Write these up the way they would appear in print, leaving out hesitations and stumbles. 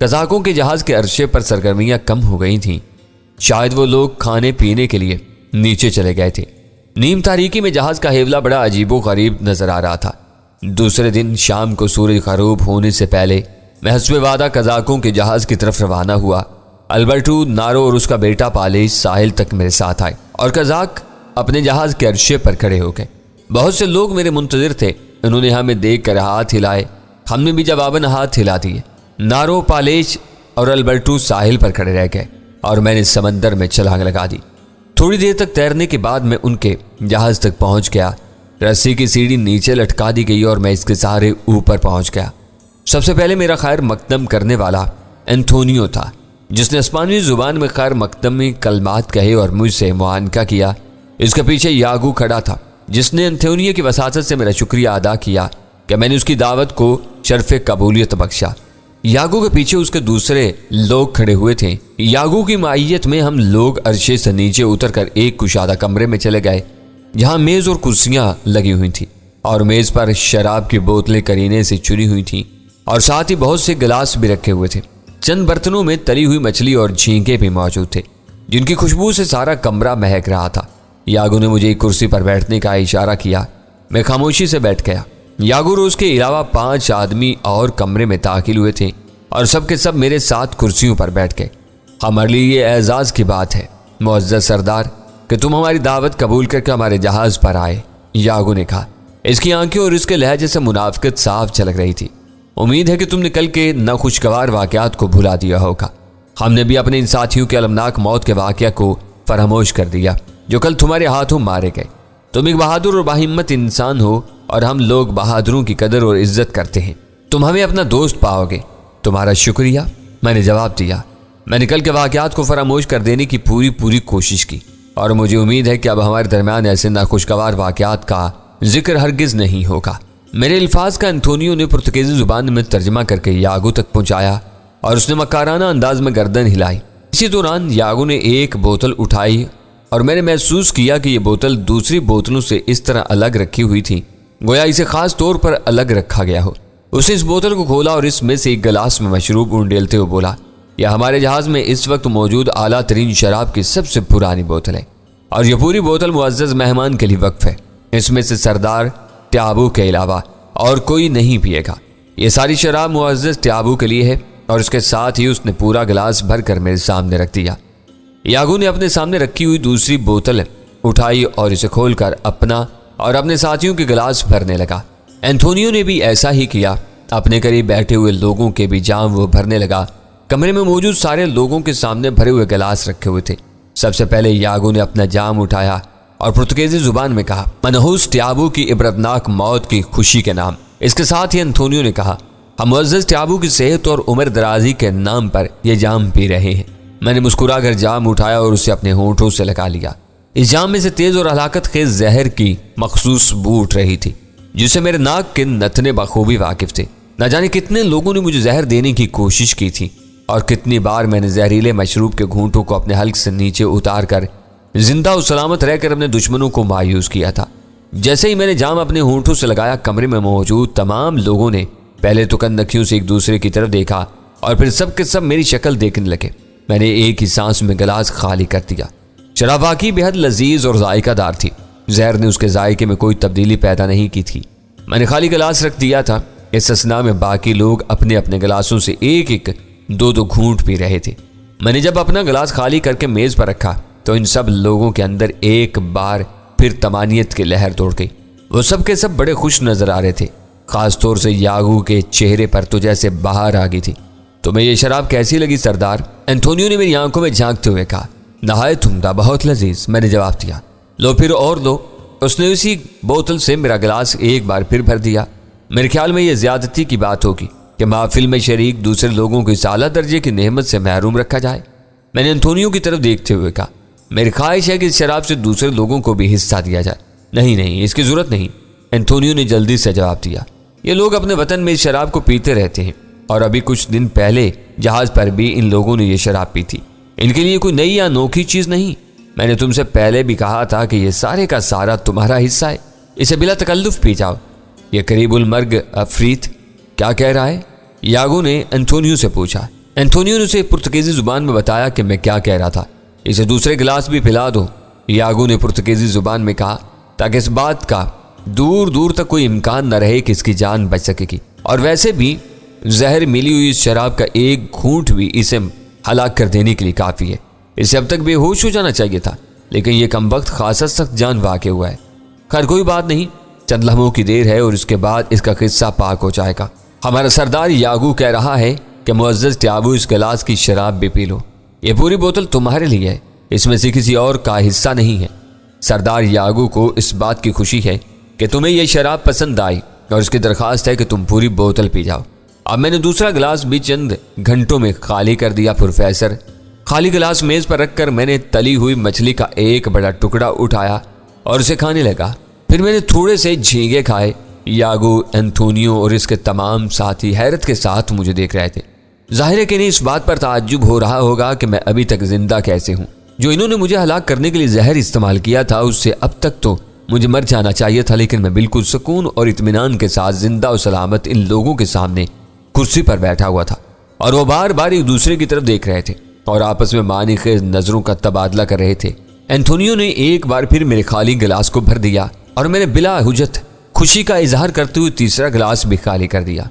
قزاقوں کے جہاز کے عرصے پر سرگرمیاں کم ہو گئی تھیں، شاید وہ لوگ کھانے پینے کے لیے نیچے چلے گئے تھے۔ نیم تاریکی میں جہاز کا حیولہ بڑا عجیب و غریب نظر آ رہا تھا۔ دوسرے دن شام کو سورج غروب ہونے سے پہلے میں حسب وعدہ قزاقوں کے جہاز کی طرف روانہ ہوا۔ البرٹو، نارو اور اس کا بیٹا پالیش ساحل تک میرے ساتھ آئے اور قزاق اپنے جہاز کے عرصے پر کھڑے ہو گئے۔ بہت سے لوگ میرے منتظر تھے، انہوں نے ہمیں دیکھ کر ہاتھ ہلائے، ہم نے بھی جواباً ہاتھ ہلا دیے۔ نارو، پالیش اور البرٹو ساحل پر کھڑے رہ گئے اور میں نے سمندر میں چھلانگ لگا دی۔ تھوڑی دیر تک تیرنے کے بعد میں ان کے جہاز تک پہنچ گیا۔ رسی کی سیڑھی نیچے لٹکا دی گئی اور میں اس کے سہارے اوپر پہنچ گیا۔ سب سے پہلے میرا خیر مقدم کرنے والا انتونیو تھا، جس نے اسپانوی زبان میں خیر مقدمی کلمات کہے اور مجھ سے معانقہ کیا۔ اس کے پیچھے یاگو کھڑا تھا، جس نے انتونیو کی وساطت سے میرا شکریہ ادا کیا کہ میں نے اس کی دعوت کو شرف قبولیت بخشا۔ یاگو کے پیچھے اس کے دوسرے لوگ کھڑے ہوئے تھے۔ یاگو کی معیت میں ہم لوگ عرشے سے نیچے اتر کر ایک کشادہ کمرے میں چلے گئے، جہاں میز اور کرسیاں لگی ہوئی تھیں اور میز پر شراب کی بوتلیں کرینے سے چنی ہوئی تھیں اور ساتھ ہی بہت سے گلاس بھی رکھے ہوئے تھے۔ چند برتنوں میں تلی ہوئی مچھلی اور جھینگے بھی موجود تھے، جن کی خوشبو سے سارا کمرہ مہک رہا تھا۔ یاگو نے مجھے ایک کرسی پر بیٹھنے کا اشارہ کیا، میں خاموشی سے بیٹھ گیا۔ یاگو اور اس کے علاوہ 5 آدمی اور کمرے میں داخل ہوئے تھے اور سب کے سب میرے ساتھ کرسیوں پر بیٹھ گئے۔ ہمارے لیے یہ اعزاز کی بات ہے معزز سردار کہ تم ہماری دعوت قبول کر کے ہمارے جہاز پر آئے، یاگو نے کہا۔ اس کی آنکھیں اور اس کے لہجے سے منافقت صاف جھلک رہی تھی۔ امید ہے کہ تم نے کل کے ناخوشگوار واقعات کو بھلا دیا ہوگا۔ ہم نے بھی اپنے ان ساتھیوں کے المناک موت کے واقعہ کو فراموش کر دیا جو کل تمہارے ہاتھوں مارے گئے۔ تم ایک بہادر اور باہمت انسان ہو اور ہم لوگ بہادروں کی قدر اور عزت کرتے ہیں۔ تم ہمیں اپنا دوست پاؤ گے۔ تمہارا شکریہ، میں نے جواب دیا۔ میں نے کل کے واقعات کو فراموش کر دینے کی پوری کوشش کی اور مجھے امید ہے کہ اب ہمارے درمیان ایسے ناخوشگوار واقعات کا ذکر ہرگز نہیں ہوگا۔ میرے الفاظ کا انتونیو نے پرتگیزی زبان میں ترجمہ کر کے یاگو تک پہنچایا اور اس نے مکارانہ انداز میں گردن ہلائی۔ اسی دوران یاگو نے ایک بوتل اٹھائی اور میں نے محسوس کیا کہ یہ بوتل دوسری بوتلوں سے اس طرح الگ رکھی ہوئی تھی گویا اسے خاص طور پر الگ رکھا گیا ہو۔ اس نے اس بوتل کو کھولا اور اس میں سے ایک گلاس میں مشروب انڈیلتے ہوئے بولا، یہ ہمارے جہاز میں اس وقت موجود اعلیٰ ترین شراب کی سب سے پرانی بوتل ہے اور یہ پوری بوتل معزز مہمان کے لیے وقف ہے۔ اس میں سے سردار ٹیابو کے علاوہ اور کوئی نہیں پیے گا۔ یہ ساری شراب معزز ٹیابو کے لیے ہے۔ اور اس کے ساتھ ہی اس نے پورا گلاس بھر کر میرے سامنے رکھ دیا۔ یاگو نے اپنے سامنے رکھی ہوئی دوسری بوتل اٹھائی اور اسے کھول کر اپنا اور اپنے ساتھیوں کے گلاس بھرنے لگا۔ انتونیو نے بھی ایسا ہی کیا، اپنے قریب بیٹھے ہوئے لوگوں کے بھی جام وہ بھرنے لگا۔ کمرے میں موجود سارے لوگوں کے سامنے بھرے ہوئے گلاس رکھے ہوئے تھے۔ سب سے پہلے یاگو نے اپنا جام اٹھایا اور پرتگیزی زبان میں کہا، منحوس ٹیابو کی عبرتناک موت کی خوشی کے نام۔ اس کے ساتھ ہی انتونیو نے کہا، ہم معزز ٹیابو کی صحت اور عمر درازی کے نام پر یہ جام پی رہے ہیں۔ میں نے مسکرا کر جام اٹھایا اور اسے اپنے ہونٹوں سے لگا لیا۔ اس جام میں سے تیز اور ہلاکت خیز زہر کی مخصوص بو اٹھ رہی تھی، جس سے میرے ناک کے نتنے بخوبی واقف تھے۔ نہ جانے کتنے لوگوں نے مجھے زہر دینے کی کوشش کی تھی اور کتنی بار میں نے زہریلے مشروب کے گھونٹوں کو اپنے حلق سے نیچے اتار کر زندہ و سلامت رہ کر اپنے دشمنوں کو مایوس کیا تھا۔ جیسے ہی میں نے جام اپنے ہونٹوں سے لگایا، کمرے میں موجود تمام لوگوں نے پہلے تو کندکیوں سے ایک دوسرے کی طرف دیکھا اور پھر سب کے سب میری شکل دیکھنے لگے۔ میں نے ایک ہی سانس میں گلاس خالی کر دیا۔ شراب واقعی بے حد لذیذ اور ذائقہ دار تھی۔ زہر نے اس کے ذائقے میں کوئی تبدیلی پیدا نہیں کی تھی۔ میں نے خالی گلاس رکھ دیا تھا۔ اس اثنا میں باقی لوگ اپنے اپنے گلاسوں سے ایک ایک دو گھونٹ پی رہے تھے۔ میں نے جب اپنا گلاس خالی کر کے میز پر رکھا تو ان سب لوگوں کے اندر ایک بار پھر طمانیت کی لہر دوڑ گئی۔ وہ سب کے سب بڑے خوش نظر آ رہے تھے، خاص طور سے یاگو کے چہرے پر تو جیسے بہار آ گئی تھی۔ تمہیں یہ شراب کیسی لگی سردار؟ انتونیو نے میری آنکھوں میں جھانکتے ہوئے کہا۔ نہایت عمدہ، بہت لذیذ، میں نے جواب دیا۔ لو پھر اور لو۔ اس نے اسی بوتل سے میرا گلاس ایک بار پھر بھر دیا۔ میرے خیال میں یہ زیادتی کی بات ہوگی کہ محفل میں شریک دوسرے لوگوں کو اس اعلیٰ درجے کی نعمت سے محروم رکھا جائے۔ میں نے انتونیو کی طرف دیکھتے ہوئے کہا، میری خواہش ہے کہ اس شراب سے دوسرے لوگوں کو بھی حصہ دیا جائے۔ نہیں، اس کی ضرورت نہیں، انتونیو نے جلدی سے جواب دیا۔ یہ لوگ اپنے وطن میں اس شراب کو پیتے رہتے ہیں اور ابھی کچھ دن پہلے جہاز پر بھی ان لوگوں نے یہ شراب پی تھی۔ ان کے لیے کوئی نئی یا انوکھی چیز نہیں۔ میں نے تم سے پہلے بھی کہا تھا کہ یہ سارے کا سارا تمہارا حصہ ہے، اسے بلا تکلف پی جاؤ۔ یہ قریب المرگ عفریت کیا کہہ رہا ہے؟ یاگو نے انتونیو سے پوچھا۔ اینتھونیو نے اسے پرتگیزی زبان میں بتایا کہ میں کیا کہہ رہا تھا۔ اسے دوسرے گلاس بھی پلا دو، یاگو نے پرتگیزی زبان میں کہا، تاکہ اس بات کا دور دور تک کوئی امکان نہ رہے کہ اس کی جان بچ سکے گی، اور ویسے بھی زہر ملی ہوئی اس شراب کا ایک گھونٹ بھی اسے ہلاک کر دینے کے لیے کافی ہے۔ اسے اب تک بے ہوش ہو جانا چاہیے تھا، لیکن یہ کم وقت خاصا سخت جان واقع ہوا ہے۔ خیر کوئی بات نہیں، چند لمحوں کی دیر ہے اور اس کے بعد اس کا قصہ پاک ہو جائے گا۔ ہمارا سردار یاگو کہہ رہا ہے کہ معزز ٹیابو اس گلاس کی شراب بھی پی لو، یہ پوری بوتل تمہارے لیے ہے، اس میں سے کسی اور کا حصہ نہیں ہے۔ سردار یاگو کو اس بات کی خوشی ہے کہ تمہیں یہ شراب پسند آئی اور اس کی درخواست ہے کہ تم پوری بوتل پی جاؤ۔ اب میں نے دوسرا گلاس بھی چند گھنٹوں میں خالی کر دیا پروفیسر۔ خالی گلاس میز پر رکھ کر میں نے تلی ہوئی مچھلی کا ایک بڑا ٹکڑا اٹھایا اور اسے کھانے لگا۔ پھر میں نے تھوڑے سے جھینگے کھائے۔ یاگو، اینتھونیو اور اس کے تمام ساتھی حیرت کے ساتھ مجھے دیکھ رہے تھے۔ ظاہر ہے کہ انہیں اس بات پر تعجب ہو رہا ہوگا کہ میں ابھی تک زندہ کیسے ہوں۔ جو انہوں نے مجھے ہلاک کرنے کے لیے زہر استعمال کیا تھا، اس سے اب تک تو مجھے مر جانا چاہیے تھا، لیکن میں بالکل سکون اور اطمینان کے ساتھ زندہ و سلامت ان لوگوں کے سامنے کرسی پر بیٹھا ہوا تھا، اور وہ بار بار ایک دوسرے کی طرف دیکھ رہے تھے اور آپس میں معنی خیز نظروں کا تبادلہ کر رہے تھے۔ اینتھونیو نے ایک بار پھر میرے خالی گلاس کو بھر دیا اور میں نے بلا حجت خوشی کا اظہار کرتے ہوئے تیسرا گلاس بھی خالی کر دیا۔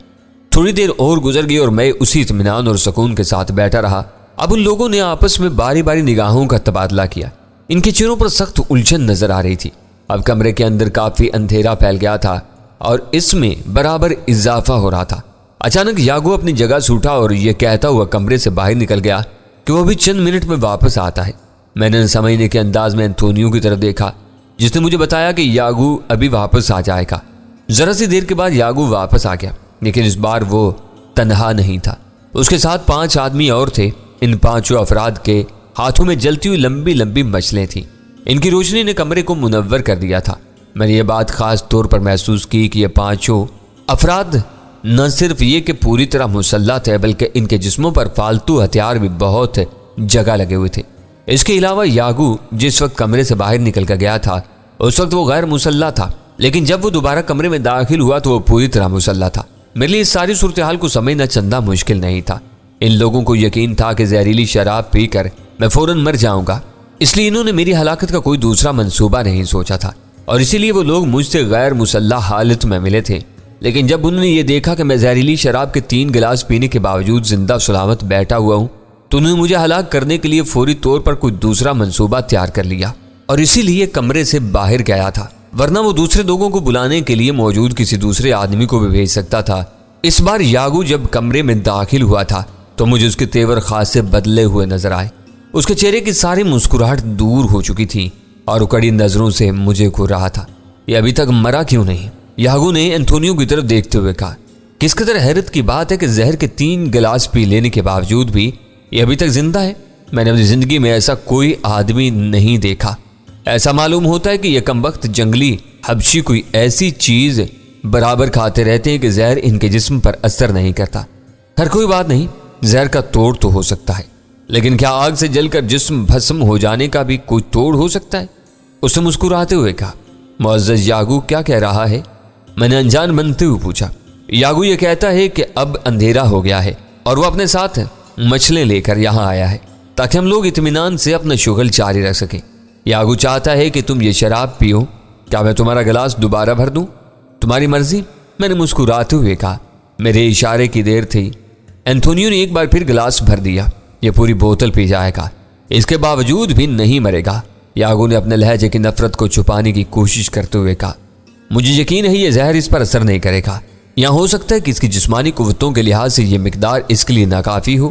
تھوڑی دیر اور گزر گئی اور میں اسی اطمینان اور سکون کے ساتھ بیٹھا رہا۔ اب ان لوگوں نے آپس میں باری باری نگاہوں کا تبادلہ کیا۔ ان کے چہروں پر سخت الجھن نظر آ رہی تھی۔ اب کمرے کے اندر کافی اندھیرا پھیل گیا تھا اور اس میں برابر اضافہ ہو رہا تھا۔ اچانک یاگو اپنی جگہ سے اٹھا اور یہ کہتا ہوا کمرے سے باہر نکل گیا کہ وہ بھی چند منٹ میں واپس آتا ہے۔ میں نے سمجھنے کے انداز میں اینتھونیو کی طرف دیکھا، جس نے مجھے بتایا کہ یاگو ابھی واپس آ جائے گا۔ ذرا سی دیر کے بعد یاگو واپس آ گیا، لیکن اس بار وہ تنہا نہیں تھا۔ اس کے ساتھ 5 آدمی اور تھے۔ ان 5 افراد کے ہاتھوں میں جلتی ہوئی لمبی لمبی مچھلیں تھیں۔ ان کی روشنی نے کمرے کو منور کر دیا تھا۔ میں نے یہ بات خاص طور پر محسوس کی کہ یہ 5 افراد نہ صرف یہ کہ پوری طرح مسلح تھے، بلکہ ان کے جسموں پر فالتو ہتھیار بھی بہت جگہ لگے ہوئے تھے۔ اس کے علاوہ یاگو جس وقت کمرے سے باہر نکل کر گیا تھا، اس وقت وہ غیر مسلح تھا، لیکن جب وہ دوبارہ کمرے میں داخل ہوا تو وہ پوری طرح مسلح تھا۔ میرے لیے اس ساری صورتحال کو سمجھنا چندہ مشکل نہیں تھا۔ ان لوگوں کو یقین تھا کہ زہریلی شراب پی کر میں فوراً مر جاؤں گا، اس لیے انہوں نے میری ہلاکت کا کوئی دوسرا منصوبہ نہیں سوچا تھا، اور اسی لیے وہ لوگ مجھ سے غیر مسلح حالت میں ملے تھے۔ لیکن جب انہوں نے یہ دیکھا کہ میں زہریلی شراب کے 3 گلاس پینے کے باوجود زندہ سلامت بیٹھا ہوا ہوں، تو انہوں نے مجھے ہلاک کرنے کے لیے فوری طور پر کوئی دوسرا منصوبہ تیار کر لیا، اور اسی لیے کمرے سے باہر گیا تھا، ورنہ وہ دوسرے لوگوں کو بلانے کے لیے موجود کسی دوسرے آدمی کو بھی بھیج سکتا تھا۔ اس بار یاگو جب کمرے میں داخل ہوا تھا تو مجھے اس کے تیور خاص سے بدلے ہوئے نظر آئے۔ اس کے چہرے کی ساری مسکراہٹ دور ہو چکی تھی اور وہ کڑی نظروں سے مجھے گھور رہا تھا۔ یہ ابھی تک مرا کیوں نہیں؟ یاگو نے اینتھونیو کی طرف دیکھتے ہوئے کہا۔ کس قدر حیرت کی بات ہے کہ زہر کے 3 گلاس پی لینے کے باوجود بھی یہ ابھی تک زندہ ہے۔ میں نے اپنی زندگی میں ایسا کوئی آدمی نہیں دیکھا۔ ایسا معلوم ہوتا ہے کہ یہ کم وقت جنگلی حبشی کوئی ایسی چیز برابر کھاتے رہتے ہیں کہ زہر ان کے جسم پر اثر نہیں کرتا۔ ہر کوئی بات نہیں، زہر کا توڑ تو ہو سکتا ہے، لیکن کیا آگ سے جل کر جسم بھسم ہو جانے کا بھی کوئی توڑ ہو سکتا ہے؟ اس نے مسکراتے ہوئے کہا۔ معزز یاگو کیا کہہ رہا ہے؟ میں نے انجان بنتے ہوئے پوچھا۔ یاگو یہ کہتا ہے کہ اب اندھیرا ہو گیا ہے اور وہ اپنے ساتھ مچھلیں لے کر یہاں آیا ہے تاکہ ہم لوگ اطمینان سے اپنا شغل جاری رکھ سکیں۔ یاگو چاہتا ہے کہ تم یہ شراب پیو۔ کیا میں تمہارا گلاس دوبارہ بھر دوں؟ تمہاری مرضی، میں نے مسکراتے ہوئے کہا۔ میرے اشارے کی دیر تھی۔ اینتھونیو نے ایک بار پھر گلاس بھر دیا۔ یہ پوری بوتل پی جائے گا، اس کے باوجود بھی نہیں مرے گا۔ یاگو نے اپنے لہجے کی نفرت کو چھپانے کی کوشش کرتے ہوئے کہا۔ مجھے یقین ہے یہ زہر اس پر اثر نہیں کرے گا۔ یہاں ہو سکتا ہے کہ اس کی جسمانی قوتوں کے لحاظ سے یہ مقدار اس کے لیے ناکافی ہو،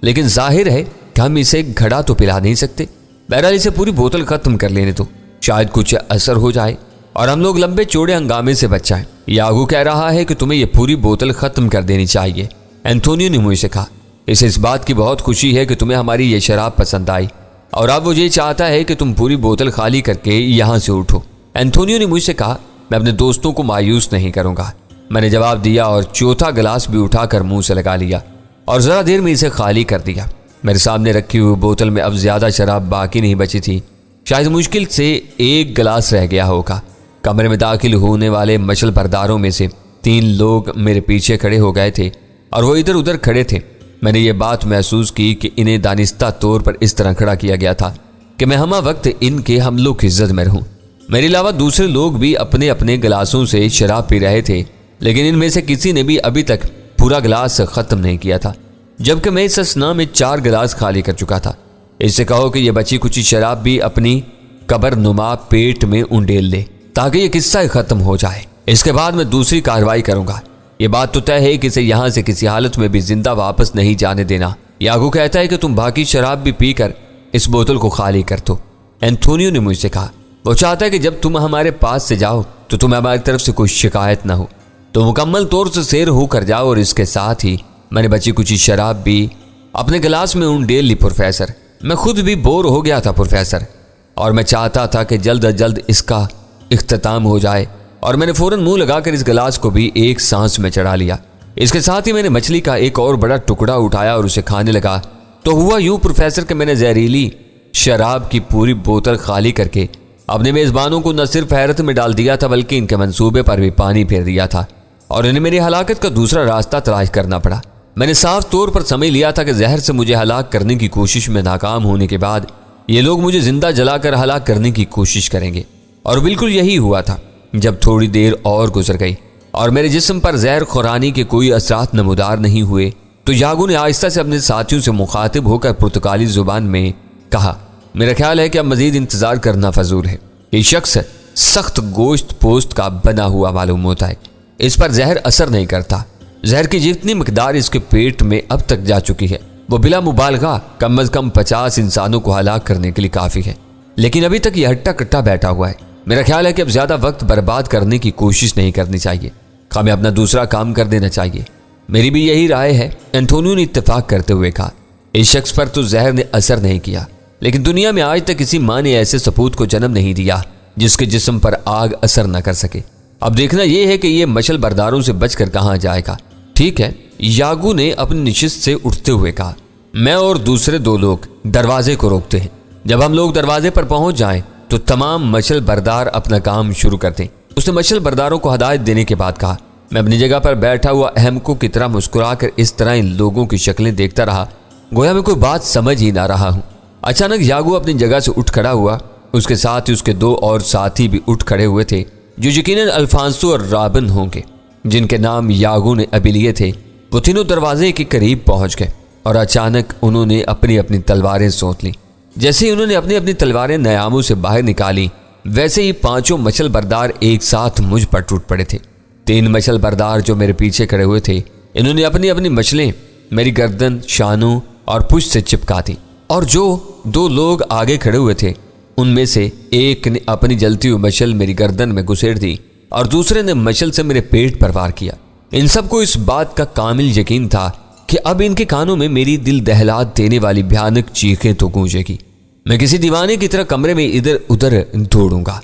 لیکن ظاہر ہے کہ ہم اسے گھڑا تو پلا نہیں سکتے۔ بہرحال اسے پوری بوتل ختم کر لینے تو شاید کچھ اثر ہو جائے اور ہم لوگ لمبے چوڑے ہنگامے سے بچ جائیں۔ یاگو کہہ رہا ہے کہ تمہیں یہ پوری بوتل ختم کر دینی چاہیے، اینتھونیو نے مجھ سے کہا۔ اسے اس بات کی بہت خوشی ہے کہ تمہیں ہماری یہ شراب پسند آئی، اور اب وہ یہ چاہتا ہے کہ تم پوری بوتل خالی کر کے یہاں سے اٹھو۔ اینتھونیو نے مجھ سے کہا، میں اپنے دوستوں کو مایوس نہیں کروں گا۔ میں نے جواب دیا اور چوتھا گلاس بھی اٹھا کر منہ سے لگا لیا اور ذرا دیر میں اسے خالی کر دیا۔ میرے سامنے رکھی ہوئی بوتل میں اب زیادہ شراب باقی نہیں بچی تھی، شاید مشکل سے 1 گلاس رہ گیا ہوگا۔ کمرے میں داخل ہونے والے مچل برداروں میں سے 3 لوگ میرے پیچھے کھڑے ہو گئے تھے اور وہ ادھر ادھر کھڑے تھے۔ میں نے یہ بات محسوس کی کہ انہیں دانستہ طور پر اس طرح کھڑا کیا گیا تھا کہ میں ہمہ وقت ان کے حملوں کی زد میں رہوں۔ میرے علاوہ دوسرے لوگ بھی اپنے اپنے گلاسوں سے شراب پی رہے تھے، لیکن ان میں سے کسی نے بھی ابھی تک پورا گلاس ختم نہیں کیا تھا، جبکہ میں اس اثنا میں 4 گلاس خالی کر چکا تھا۔ اس سے کہو کہ یہ بچی کچی شراب بھی اپنی قبر نما پیٹ میں انڈیل لے تاکہ یہ قصہ ختم ہو جائے۔ اس کے بعد میں دوسری کارروائی کروں گا۔ یہ بات تو طے ہے کہ اسے یہاں سے کسی حالت میں بھی زندہ واپس نہیں جانے دینا۔ یاگو کہتا ہے کہ تم باقی شراب بھی پی کر اس بوتل کو خالی کر دو۔ اینتھونیو نے مجھ سے کہا وہ چاہتا ہے کہ جب تم ہمارے پاس سے جاؤ تو تمہیں ہماری طرف سے کوئی شکایت نہ ہو، تو مکمل طور سے سیر ہو کر جاؤ، اور اس کے ساتھ ہی میں نے بچی کچی شراب بھی اپنے گلاس میں انڈیل لی۔ پروفیسر، میں خود بھی بور ہو گیا تھا پروفیسر، اور میں چاہتا تھا کہ جلد از جلد اس کا اختتام ہو جائے، اور میں نے فوراً منہ لگا کر اس گلاس کو بھی ایک سانس میں چڑھا لیا۔ اس کے ساتھ ہی میں نے مچھلی کا ایک اور بڑا ٹکڑا اٹھایا اور اسے کھانے لگا۔ تو ہوا یوں پروفیسر کہ میں نے زہریلی شراب کی پوری بوتل خالی کر کے اپنے میزبانوں کو نہ صرف حیرت میں ڈال دیا تھا بلکہ ان کے منصوبے پر بھی پانی پھیر دیا تھا، اور انہیں میری ہلاکت کا دوسرا راستہ تلاش کرنا پڑا۔ میں نے صاف طور پر سمجھ لیا تھا کہ زہر سے مجھے ہلاک کرنے کی کوشش میں ناکام ہونے کے بعد یہ لوگ مجھے زندہ جلا کر ہلاک کرنے کی کوشش کریں گے، اور بالکل یہی ہوا تھا۔ جب تھوڑی دیر اور گزر گئی اور میرے جسم پر زہر خورانی کے کوئی اثرات نمودار نہیں ہوئے تو یاگو نے آہستہ سے اپنے ساتھیوں سے مخاطب ہو کر پرتگالی زبان میں کہا، میرا خیال ہے کہ اب مزید انتظار کرنا فضول ہے۔ یہ شخص سخت گوشت پوست کا بنا ہوا معلوم ہوتا ہے، اس پر زہر اثر نہیں کرتا۔ زہر کی جتنی مقدار اس کے پیٹ میں اب تک جا چکی ہے وہ بلا مبالغہ کم از کم 50 انسانوں کو ہلاک کرنے کے لیے کافی ہے، لیکن ابھی تک یہ ہٹا کٹا بیٹھا ہوا ہے۔ میرا خیال ہے کہ اب زیادہ وقت برباد کرنے کی کوشش نہیں کرنی چاہیے، ہمیں اپنا دوسرا کام کر دینا چاہیے۔ میری بھی یہی رائے ہے، اینتھونیو نے اتفاق کرتے ہوئے کہا۔ اس شخص پر تو زہر نے اثر نہیں کیا، لیکن دنیا میں آج تک کسی ماں نے ایسے سپوت کو جنم نہیں دیا جس کے جسم پر آگ اثر نہ کر سکے۔ اب دیکھنا یہ ہے کہ یہ مچل برداروں سے بچ کر کہاں جائے گا۔ ٹھیک ہے، یاگو نے اپنی نشست سے اٹھتے ہوئے کہا، میں اور دوسرے 2 لوگ دروازے کو روکتے ہیں۔ جب ہم لوگ دروازے پر پہنچ جائیں تو تمام مچل بردار اپنا کام شروع کرتے۔ اس نے مچل برداروں کو ہدایت دینے کے بعد کہا، میں اپنی جگہ پر بیٹھا ہوا احمقوں کی طرح مسکرا کر اس طرح ان لوگوں کی شکلیں دیکھتا رہا گویا میں کوئی بات سمجھ ہی نہ رہا ہوں۔ اچانک یاگو اپنی جگہ سے اٹھ کھڑا ہوا، اس کے ساتھ ہی اس کے 2 اور ساتھی بھی اٹھ کھڑے ہوئے تھے جو یقیناً الفانسو اور رابن ہوں گے، جن کے نام یاگو نے ابھی لیے تھے۔ وہ تینوں دروازے کے قریب پہنچ گئے اور اچانک انہوں نے اپنی اپنی تلواریں سونت لیں۔ جیسے ہی انہوں نے اپنی اپنی تلواریں نیاموں سے باہر نکالی ویسے ہی 5 مچل بردار ایک ساتھ مجھ پر ٹوٹ پڑے تھے۔ 3 مچل بردار جو میرے پیچھے کھڑے ہوئے تھے انہوں نے اپنی اپنی مچلیں میری گردن، شانوں اور پشت سے چپکا دی، اور جو 2 لوگ آگے کھڑے ہوئے تھے ان میں سے ایک نے اپنی جلتی ہوئی مچل میری گردن میں گھسیڑ دی اور دوسرے نے مچل سے میرے پیٹ پر وار کیا۔ ان سب کو اس بات کا کامل یقین تھا کہ اب ان کے کانوں میں میری دل دہلات دینے والی بھیانک چیخیں تو گونجے گی۔ میں کسی دیوانے کی طرح کمرے میں ادھر ادھر دوڑوں گا